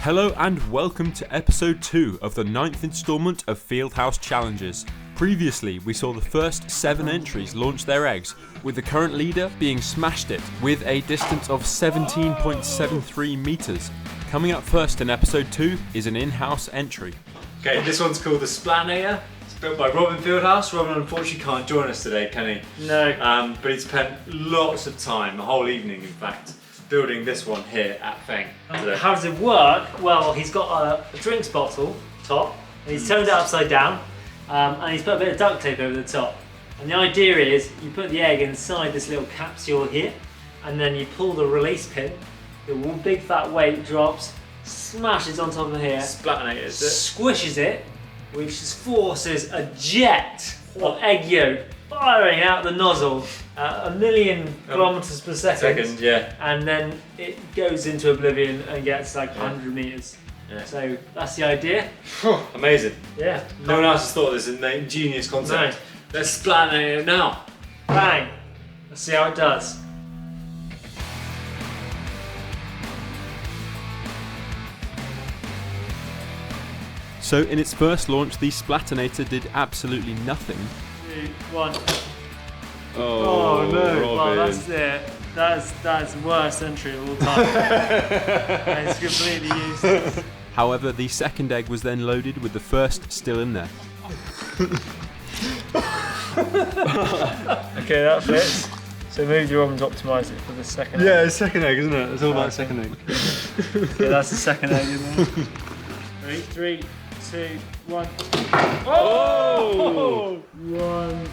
Hello and welcome to episode 2 of the 9th instalment of Fieldhouse Challenges. Previously, we saw the first 7 entries launch their eggs, with the current leader being Smashed It with a distance of 17.73 metres. Coming up first in episode 2 is an in-house entry. Okay, this one's called the Splatinator. It's built by Robin Fieldhouse. Robin unfortunately can't join us today, can he? No. But he spent lots of time, a whole evening in fact, building this one here at FEng. How does it work? Well, he's got a drinks bottle top, and he's turned it upside down, and he's put a bit of duct tape over the top. And the idea is you put the egg inside this little capsule here, and then you pull the release pin, the big fat weight drops, smashes on top of here, Splatinator, squishes it, which forces a jet of egg yolk firing out the nozzle at 1,000,000 kilometers per second. Yeah. And then it goes into oblivion and gets like 100 meters. Yeah. So that's the idea. Amazing. Yeah. No one else has thought of this ingenious concept. No. Let's Splatinator it now. Bang. Let's see how it does. So in its first launch, the Splatinator did absolutely nothing. 2, 1. Oh no! Robin. Well, that's it. That's the worst entry of all time. And it's completely useless. However, the second egg was then loaded with the first still in there. Okay, that fits. So move your arm to optimise it for the second egg. Yeah, it's second egg, isn't it? It's all about second egg. Yeah, that's the second egg, isn't it? 3, 2, 1. Oh! 1.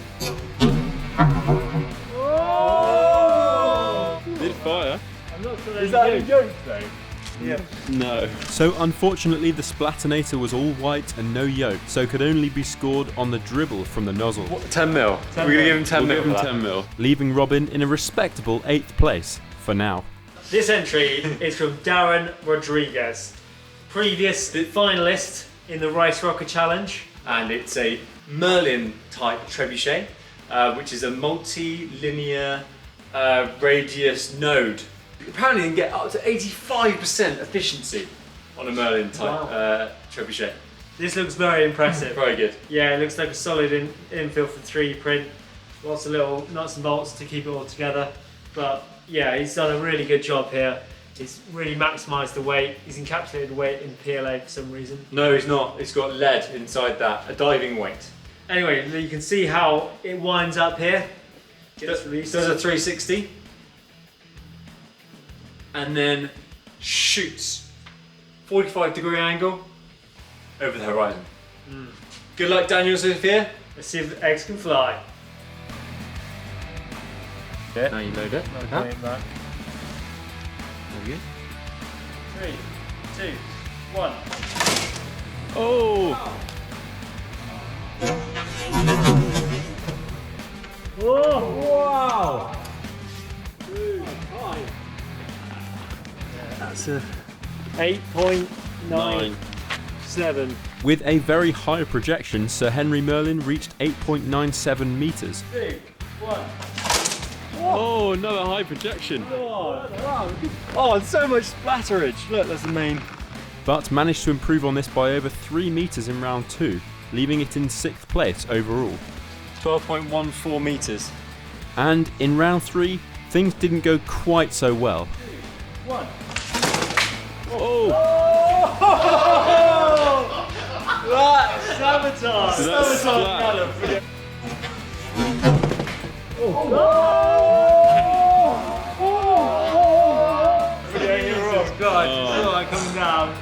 Did it fire? I'm not sure Is that a yolk though? Yeah. No. So unfortunately the Splatinator was all white and no yolk, so could only be scored on the dribble from the nozzle. What, 10 mil? 10 We're going to mil. give him 10 We'll mil. give him for that. 10 mil, leaving Robin in a respectable 8th place for now. This entry is from Darren Rodriguez, previous finalist in the Rice Rocker Challenge. And it's a Merlin type trebuchet, which is a multi-linear radius node. Apparently you can get up to 85% efficiency on a Merlin type trebuchet. This looks very impressive. Very good. Yeah, it looks like a solid infill for 3D print. Lots of little nuts and bolts to keep it all together. But yeah, he's done a really good job here. He's really maximised the weight. He's encapsulated the weight in PLA for some reason. No, it's not. It's got lead inside that, a diving weight. Anyway, you can see how it winds up here. Gets released. Does a 360 and then shoots 45-degree angle over the horizon. Good luck, Daniel Sophia. Let's see if the eggs can fly. Now you load it. Back. There we go. 3, 2, 1. Oh! Whoa! Wow! That's a 8.97. With a very high projection, Sir Henry Merlin reached 8.97 metres. 2, 1. Oh, another high projection. Oh, so much splatterage. Look, that's the main. But managed to improve on this by over 3 metres in round 2, leaving it in 6th place overall. 12.14 metres. And in round 3, things didn't go quite so well. 2, 1. Oh! Sabotage! So that's Sabotage! splat. God, coming down.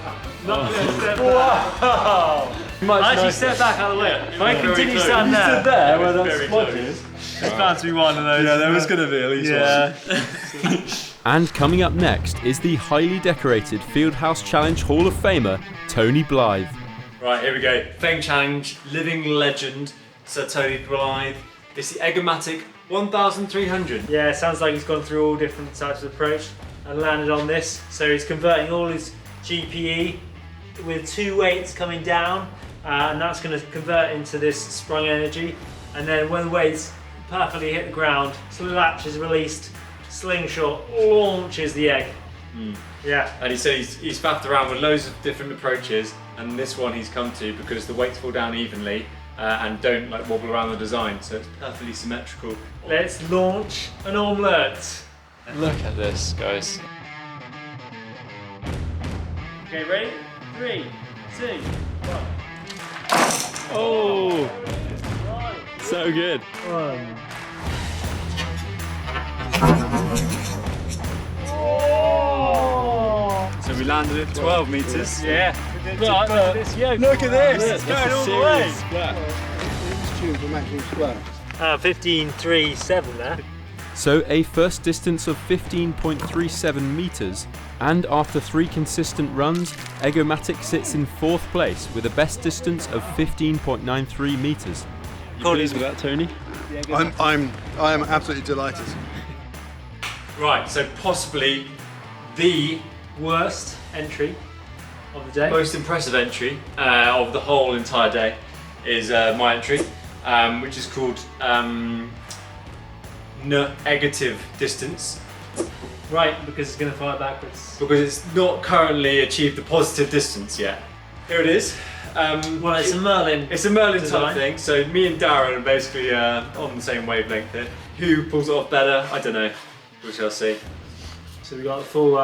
Not going to step back. Wow! Actually, step back out of the way. If I continue standing You stood there, there where that spot is. it's bound to be one of those. Yeah, there was going to be at least one. And coming up next is the highly decorated Fieldhouse Challenge Hall of Famer, Tony Blythe. Right, here we go. FEng Challenge, living legend, Sir Tony Blythe. It's the Egg-a-Pult 1300. Yeah, it sounds like he's gone through all different types of approach and landed on this. So he's converting all his GPE with 2 weights coming down, and that's going to convert into this sprung energy. And then when the weights perfectly hit the ground, so the latch is released, slingshot launches the egg Yeah. And he said he's faffed around with loads of different approaches, and this one he's come to because the weights fall down evenly and don't like wobble around the design, so it's perfectly symmetrical. Let's launch an omelette. Look at this, guys. Okay, ready? 3, 2, 1. Oh, so good. 1. So we landed at 12 meters. Yeah. Right, look at this yoke. Look at this, it's going all the way. Splat. 15.37 there. So a first distance of 15.37 meters, and after 3 consistent runs, Egg-a-Matic sits in 4th place with a best distance of 15.93 meters. You pleased with that, Tony? I am absolutely delighted. Right, so possibly the Worst entry of the day. most impressive entry of the whole entire day is my entry, which is called negative distance, Right, because it's going to fly backwards. because it's not currently achieved the positive distance yet. Here it is. Well, it's a Merlin. It's a Merlin design. type thing, so me and Darren are basically on the same wavelength here. Who pulls it off better? I don't know. We shall see. So we've got the full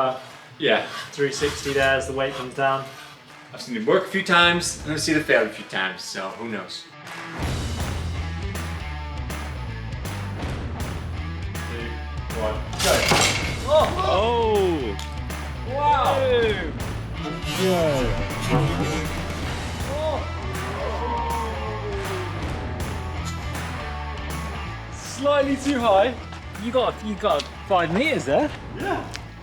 Yeah, 360 there as the weight comes down. I've seen it work a few times and I've seen it fail a few times, so who knows. 2, 1, go! Oh! Wow! Slightly too high. You got 5 meters there.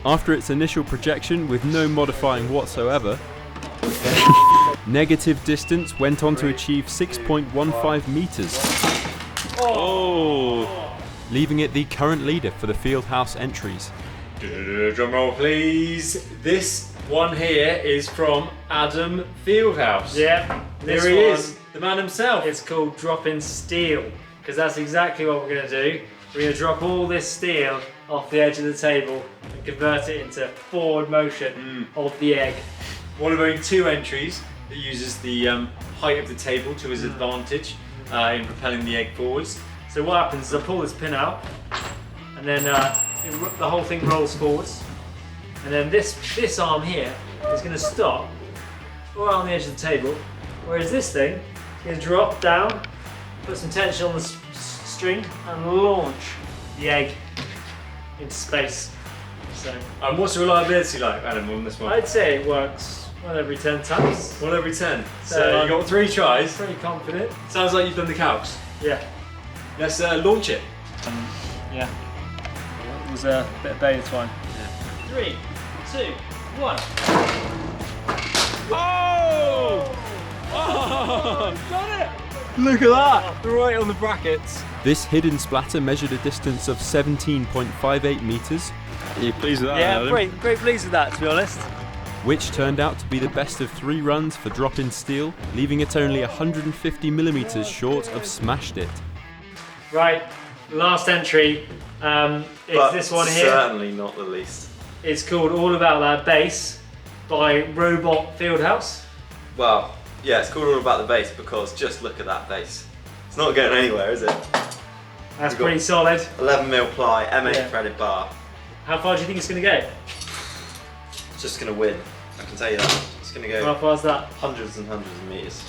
After its initial projection with no modifying whatsoever, negative distance went on to achieve 6.15 meters. Oh! Leaving it the current leader for the Fieldhouse entries. Drum roll, please. This one here is from Adam Fieldhouse. Yeah. There he is, the man himself. It's called dropping steel, because that's exactly what we're going to do. We're going to drop all this steel off the edge of the table and convert it into forward motion of the egg. One of only 2 entries that uses the height of the table to his advantage in propelling the egg forwards. So what happens is I pull this pin out, and then the whole thing rolls forwards, and then this arm here is going to stop right on the edge of the table, whereas this thing is going to drop down, put some tension on the string, and launch the egg into space. So What's the reliability like, Adam, on this one? I'd say it works 1 every 10 times. 1 every 10. So, So you got 3 tries. Pretty confident. Sounds like you've done the calcs. Yeah. Let's launch it. Yeah. It was a bit of beta twine. 3, 2, 1. Oh! Got it! Look at that! Right on the brackets. This hidden splatter measured a distance of 17.58 meters, Are you pleased with that? Yeah, Adam? great pleased with that, to be honest. which turned out to be the best of 3 runs for drop-in steel, leaving it only 150 millimeters short of smashed it. Right, last entry is this one here. Certainly not the least. It's called All About That Bass by Robot Fieldhouse. Well, yeah, it's called All About the Bass because just look at that bass. It's not going anywhere, is it? That's We've got- pretty solid. 11mm ply, M8 Yeah. threaded bar. How far do you think it's going to go? It's just going to win. I can tell you that. It's going to How go far is that? hundreds and hundreds of meters.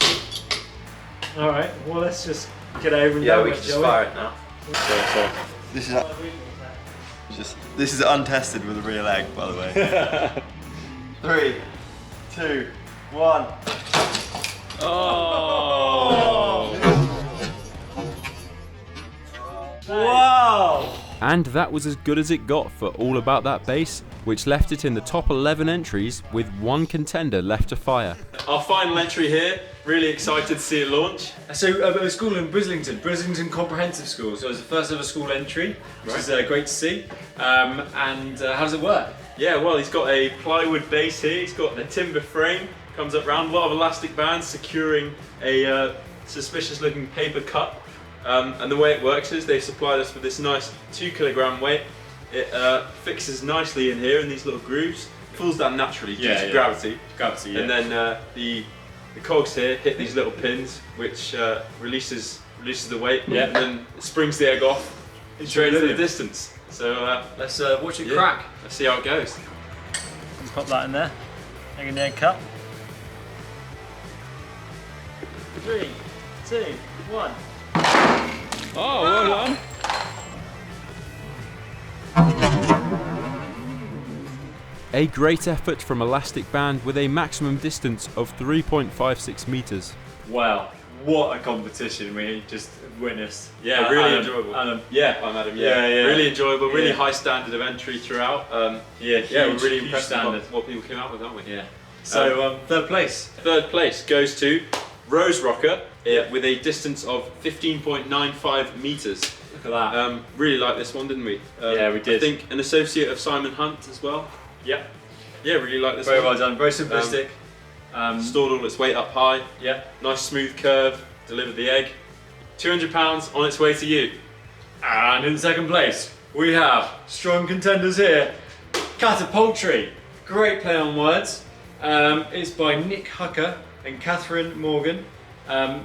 Alright, well let's just get over and Yeah, done we with, can just shall fire it now. This is untested with a real egg, by the way. 3, 2, 1. Wow! And that was as good as it got for All About That Bass, which left it in the top 11 entries with 1 contender left to fire. Our final entry here, really excited to see it launch. So a school in Brislington Comprehensive School. So it was the first ever school entry, which is great to see. And how does it work? Yeah, well, he's got a plywood base here, he's got a timber frame, comes up round, a lot of elastic bands securing a suspicious looking paper cup. And the way it works is they've supplied us with this nice 2 kilogram weight, It fixes nicely in here in these little grooves. Falls down naturally due to gravity. Gravity, yeah. And then the cogs here hit these little pins, which releases the weight. Yeah. And then it springs the egg off straight into the distance. So let's watch it crack. Let's see how it goes. Let's pop that in there. Egg in the egg cup. 3, 2, 1. Oh, well done. A great effort from Elastic Band with a maximum distance of 3.56 metres. Wow, what a competition we just witnessed. Yeah, really Adam, enjoyable. Adam. Yeah, I'm Adam. Yeah. Really enjoyable, really Yeah. high standard of entry throughout. Huge, we're really huge impressed standard. with what people came out with, aren't we? Yeah. So third place. Third place goes to Rose Rocker with a distance of 15.95 metres. Look at that. Really liked this one, didn't we? Yeah, we did. I think an associate of Simon Hunt as well. Yep. Yeah, really like this Very one. well done. Very simplistic. Stored all its weight up high. Yeah. Nice smooth curve. Delivered the egg. £200 on its way to you. And in second place, we have strong contenders here. Egg-a-Pult. Great play on words. It's by Nick Hucker and Catherine Morgan.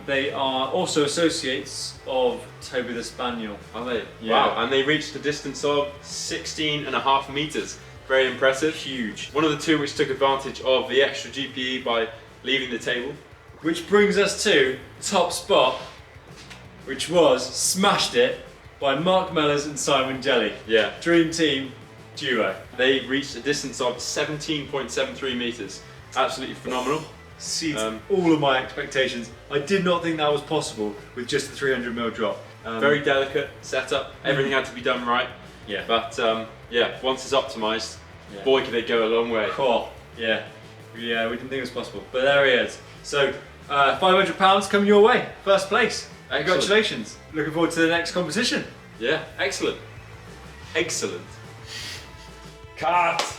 They are also associates of Toby the Spaniel. Are they? Yeah. Wow, and they reached a distance of 16.5 metres. Very impressive. Huge. One of the two which took advantage of the extra GPE by leaving the table. Which brings us to top spot, which was Smashed It by Mark Mellors and Simon Jelly. Yeah. Dream Team duo. They reached a distance of 17.73 metres. Absolutely phenomenal. Exceeds all of my expectations. I did not think that was possible with just the 300mm drop. Very delicate setup. Everything had to be done right. Yeah. But once it's optimised, Yeah. boy, can they go a long way. Oh, yeah. We didn't think it was possible, but there he is. So, £500 coming your way, first place. Excellent. Congratulations. Looking forward to the next competition. Yeah, excellent. Excellent. Cut.